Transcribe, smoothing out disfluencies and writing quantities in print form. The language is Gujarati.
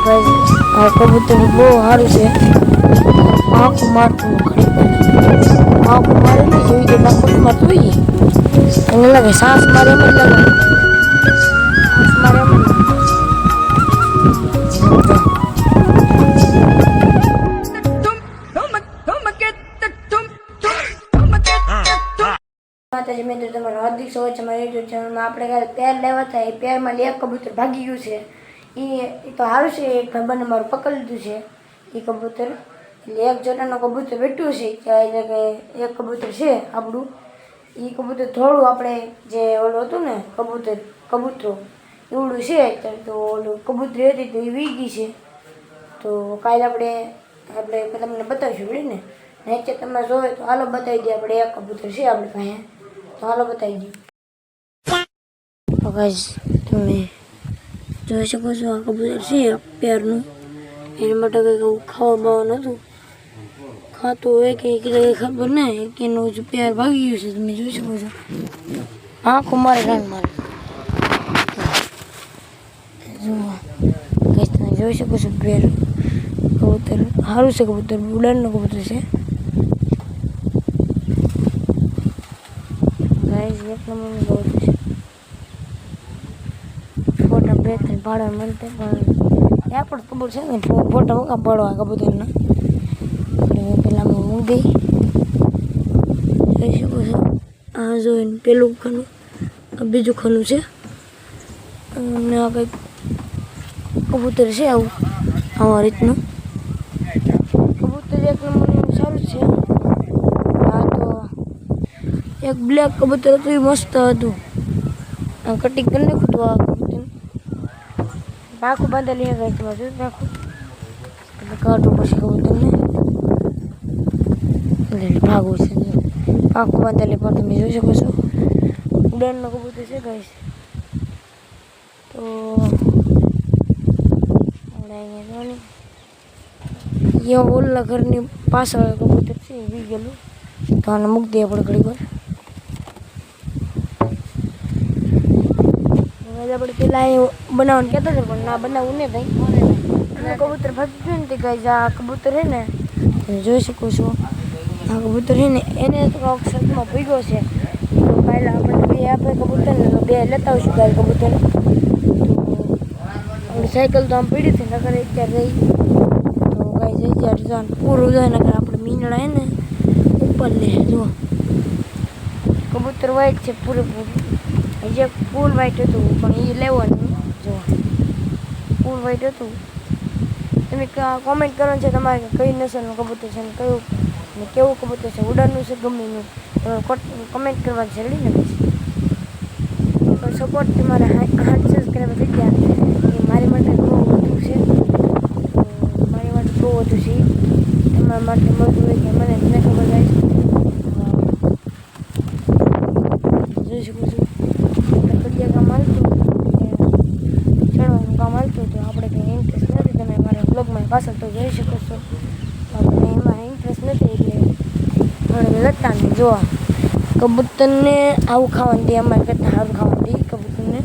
આ કબૂતર બહુ સારું છે. આંખું મારતું આંખું મારે નહીં જોઈ તો આંખું મારતું હોય એને લાગે સાસ મારે એમ જ લાગે. સાસ મારે એમ જ લાગે. માતાજી મિત્રો તમારું હાર્દિક સ્વાગત છે મારા યુટ્યુબ ચેનલમાં. આપણે કાલે પેર લેવા હતા. એ પેરમાં એક કબૂતર ભાગી ગયું છે. એ તો સારું છે. એક ભાઈબંધે મારું પકડી લીધું છે એ કબૂતર. એટલે એક જોડાનું કબૂતર બેઠું છે ત્યાં. એટલે કે એક કબૂતર છે આપણું. એ કબૂતર થોડું આપણે જે ઓલું હતું ને કબૂતરો એવડું છે. તો ઓલું કબૂતરી હતી તો એ વીગી છે. તો કાલે આપણે તમને બતાવીશું બરાબર ને. નીચે તમે જોવે તો હાલો બતાવી દઈએ. આપણે એક કબૂતર છે આપણી પાસે તો હાલો બતાવી દઈએ. તો ગાઈસ તમે જોઈ શકો છો આ કબૂતર છે પેરનું. એના માટે કંઈક એવું ખાવા બાવાનું હતું. ખાતું હોય કે ખબર નહીં કે એનું જ પેર ભાગી ગયું છે. તમે જોઈ શકો છો. આંખો મારે રંગ મારે જુઓ ગાઈસ તમે જોઈ શકો છો. પેર કબૂતર સારું છે. કબૂતર ઉડાનનું કબૂતર છે. ગાઈસ એક નંબરનું કબૂતર છે. ફોટા બે ત્રણ પાડવા મળતે પણ ત્યાં પણ ખબર છે ને ફોટા મૂકા પાડવા કબૂતરના. આપણે પેલા મૂકી જોઈ શકો છો. આ જોઈને પેલું ખાનું આ બીજું ખાનું છે. અને આ કંઈક કબૂતર છે આવું આવા રીતનું. કબૂતર એક નંબરનું સારું છે. આ તો એક બ્લેક કબૂતર હતું એ મસ્ત હતું. આ કટિંગ કરી નાખ્યું હતું આ કબૂતર. આખું બાંધેલી ગઈ તમારે જોયું નાખું એટલે કાઢવું પછી કબૂતરને ભાગવું છે. આખું બાંધેલી પણ તમે જોઈ શકો છો. ઉડાનનો કબૂતર છે ગાઈસ. તો અહીંયા ઓલા ઘરની પાછળ કબૂતર છે એ વી ગયેલું. તો આને મૂકી દઈએ આપણે ઘડી વાર. આપણે પેલા અહીં બનાવવાનું કહેતા હતા પણ ના બનાવવું ને ભાઈ. અને કબૂતર ભાગી ગયું ને તે ગાઈસ આ કબૂતર છે ને તમે જોઈ શકો છો. આ કબૂતર છે ને એને તો શબ્દમાં ભૂગ્યો છે. તો પહેલાં આપણે બે આપણે કબૂતરને તો બે લેતા આવીશું ગાય કબૂતર. તો આપણી સાયકલ તો આમ પડી હતી નકર અત્યારે રહી. તો ગાય જઈ ત્યારે પૂરું જાય નકર આપણે મીંડળા હે ને ઉપર લે જુઓ. કબૂતર વાઈટ છે પૂરેપૂરું. જે ફૂલ વ્હાઈટ હતું પણ એ લેવાનું જો ફૂલ વ્હાઈટ હતું. તમે કોમેન્ટ કરવાનું છે તમારે કઈ નસલનું કબૂતર છે ને કયું ને કેવું કબૂતર છે. ઉડાનનું છે ગમેનું તમારે કમેન્ટ કરવાનું છે. રેડી ને બસ સપોર્ટ તમારે 8 સબસ્ક્રાઈબર થઈ ગયા એ મારી માટે બહુ વધુ છે. મારી માટે બહુ વધુ છે. તમારા માટે મળતું હોય કે મને મને ખબર જાય જોઈ શકું છું. કામ હાલતું ચડવાનું કામ હાલતું તો આપણે કંઈ ઇન્ટરેસ્ટ નથી. તમે મારા બ્લોગમાં પાછળ તો જોઈ શકો છો. આપણે એમાં ઇન્ટરેસ્ટ નથી એટલે આપણે લતા ને જોવા કબૂતરને આવું ખાવાનું દે. અમારે કરતાં સારું ખાવાનું દે કબૂતરને.